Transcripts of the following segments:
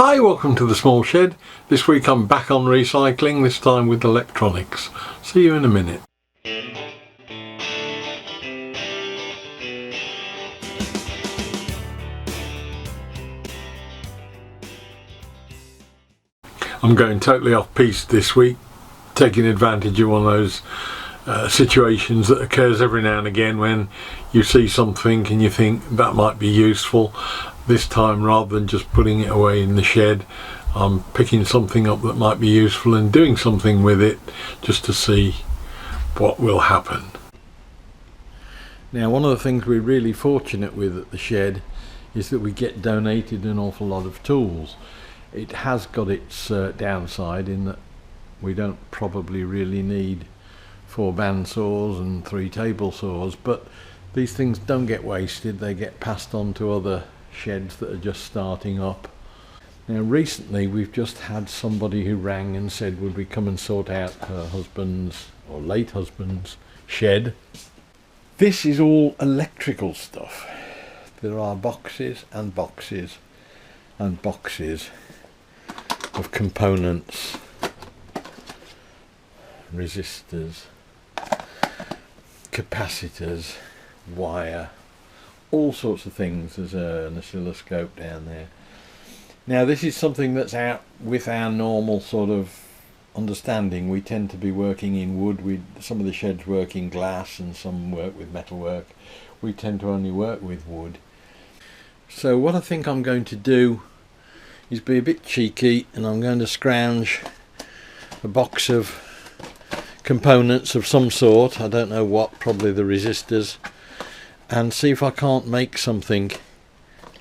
Hi, welcome to the small shed. This week I'm back on recycling, this time with electronics. See you in a minute. I'm going totally off piste this week, taking advantage of one of those situations that occurs every now and again when you see something and you think that might be useful. This time, rather than just putting it away in the shed, I'm picking something up that might be useful and doing something with it just to see what will happen. Now, one of the things we're really fortunate with at the shed is that we get donated an awful lot of tools. It has got its downside in that we don't probably really need 4 bandsaws and 3 table saws, but these things don't get wasted, they get passed on to other sheds that are just starting up. Now recently we've just had somebody who rang and said would we come and sort out her husband's or late husband's shed. This is all electrical stuff. There are boxes and boxes and boxes of components, resistors, capacitors, wire, all sorts of things. There's an oscilloscope down there. Now this is something that's out with our normal sort of understanding. We tend to be working in wood. Some of the sheds work in glass and some work with metalwork. We tend to only work with wood. So what I think I'm going to do is be a bit cheeky, and I'm going to scrounge a box of components of some sort, I don't know what, probably the resistors, and see if I can't make something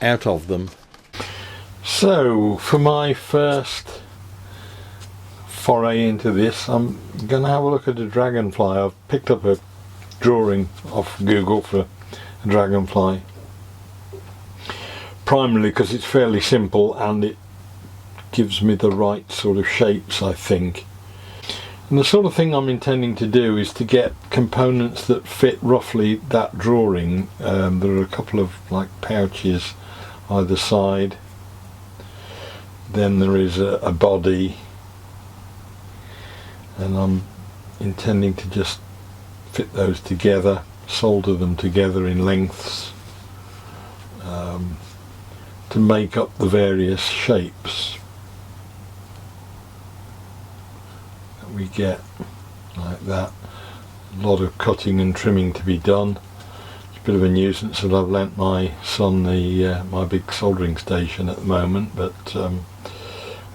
out of them. So for my first foray into this, I'm going to have a look at a Dragonfly. I've picked up a drawing off Google for a Dragonfly, primarily because it's fairly simple and it gives me the right sort of shapes, I think. And the sort of thing I'm intending to do is to get components that fit roughly that drawing. There are a couple of like pouches either side. Then there is a body, and I'm intending to just fit those together, solder them together in lengths to make up the various shapes that we get, like that. A lot of cutting and trimming to be done. It's a bit of a nuisance that I've lent my son my big soldering station at the moment, but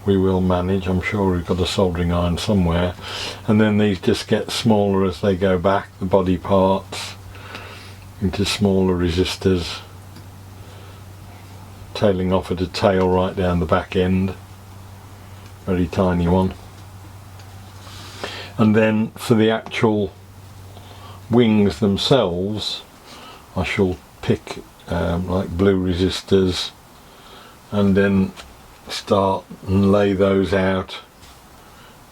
we will manage. I'm sure we've got a soldering iron somewhere. And then these just get smaller as they go back, the body parts, into smaller resistors, tailing off at a tail right down the back end, very tiny one. And then for the actual wings themselves, I shall pick like blue resistors and then start and lay those out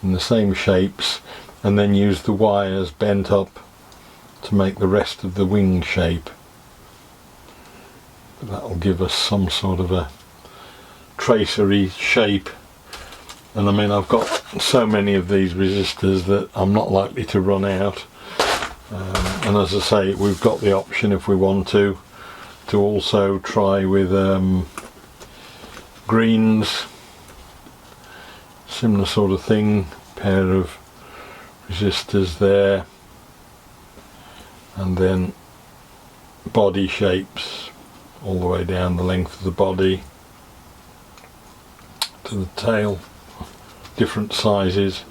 in the same shapes, and then use the wires bent up to make the rest of the wing shape. That'll give us some sort of a tracery shape. And I mean, I've got so many of these resistors that I'm not likely to run out. And as I say, we've got the option, if we want to also try with greens, similar sort of thing, pair of resistors there, and then body shapes all the way down the length of the body to the tail, different sizes.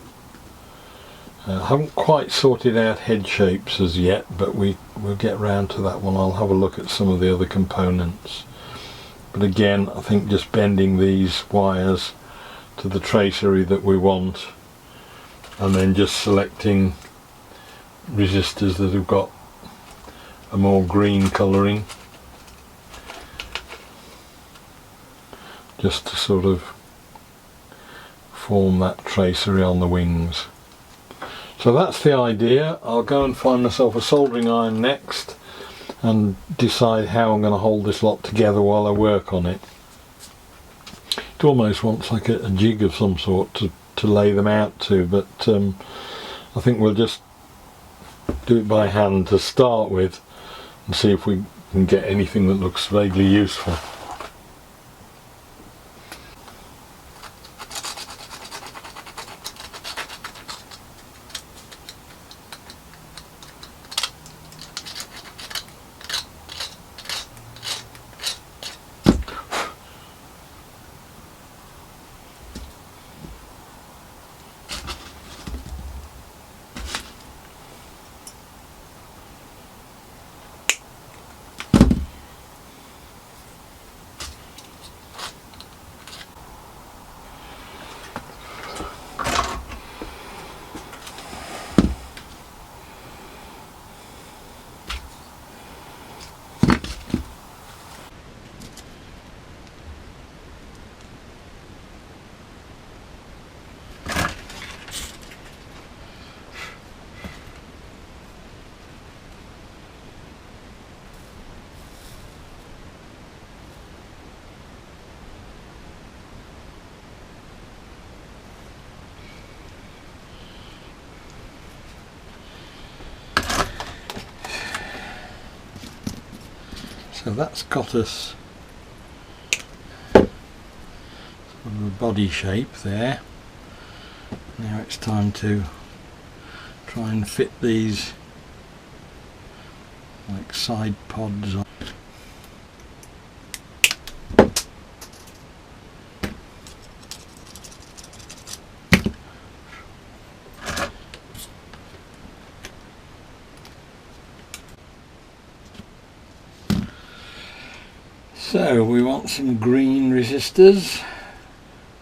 I haven't quite sorted out head shapes as yet, but we'll get round to that one. I'll have a look at some of the other components. But again, I think just bending these wires to the tracery that we want, and then just selecting resistors that have got a more green colouring, just to sort of form that tracery on the wings. So that's the idea. I'll go and find myself a soldering iron next and decide how I'm going to hold this lot together while I work on it. It almost wants like a jig of some sort to lay them out to, but I think we'll just do it by hand to start with and see if we can get anything that looks vaguely useful. So that's got us sort of a body shape there. Now it's time to try and fit these like side pods on. So we want some green resistors.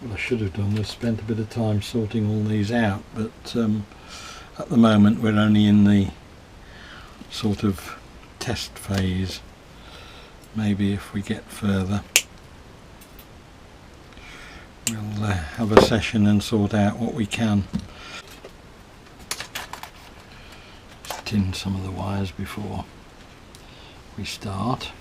Well, I should have done was spent a bit of time sorting all these out, but at the moment we're only in the sort of test phase. Maybe if we get further we'll have a session and sort out what we can. Just tin some of the wires before we start.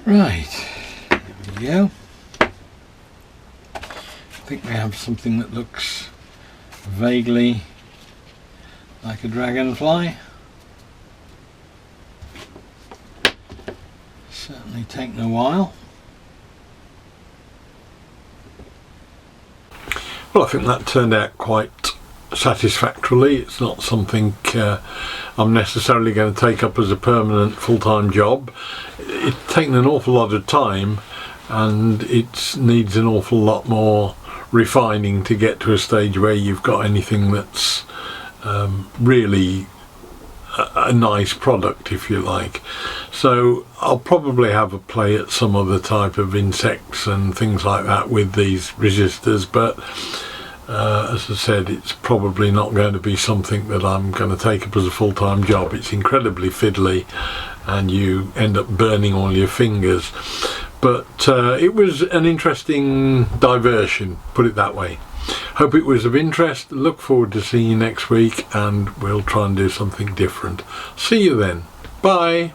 Right, there we go. I think we have something that looks vaguely like a dragonfly. Certainly taken a while. Well, I think that turned out quite satisfactorily. It's not something I'm necessarily going to take up as a permanent full-time job. It's taken an awful lot of time and it needs an awful lot more refining to get to a stage where you've got anything that's really a nice product, if you like. So I'll probably have a play at some other type of insects and things like that with these resistors, but as I said, it's probably not going to be something that I'm going to take up as a full-time job. It's incredibly fiddly and you end up burning all your fingers, but it was an interesting diversion, put it that way. Hope it was of interest. Look forward to seeing you next week, and we'll try and do something different. See you then. Bye.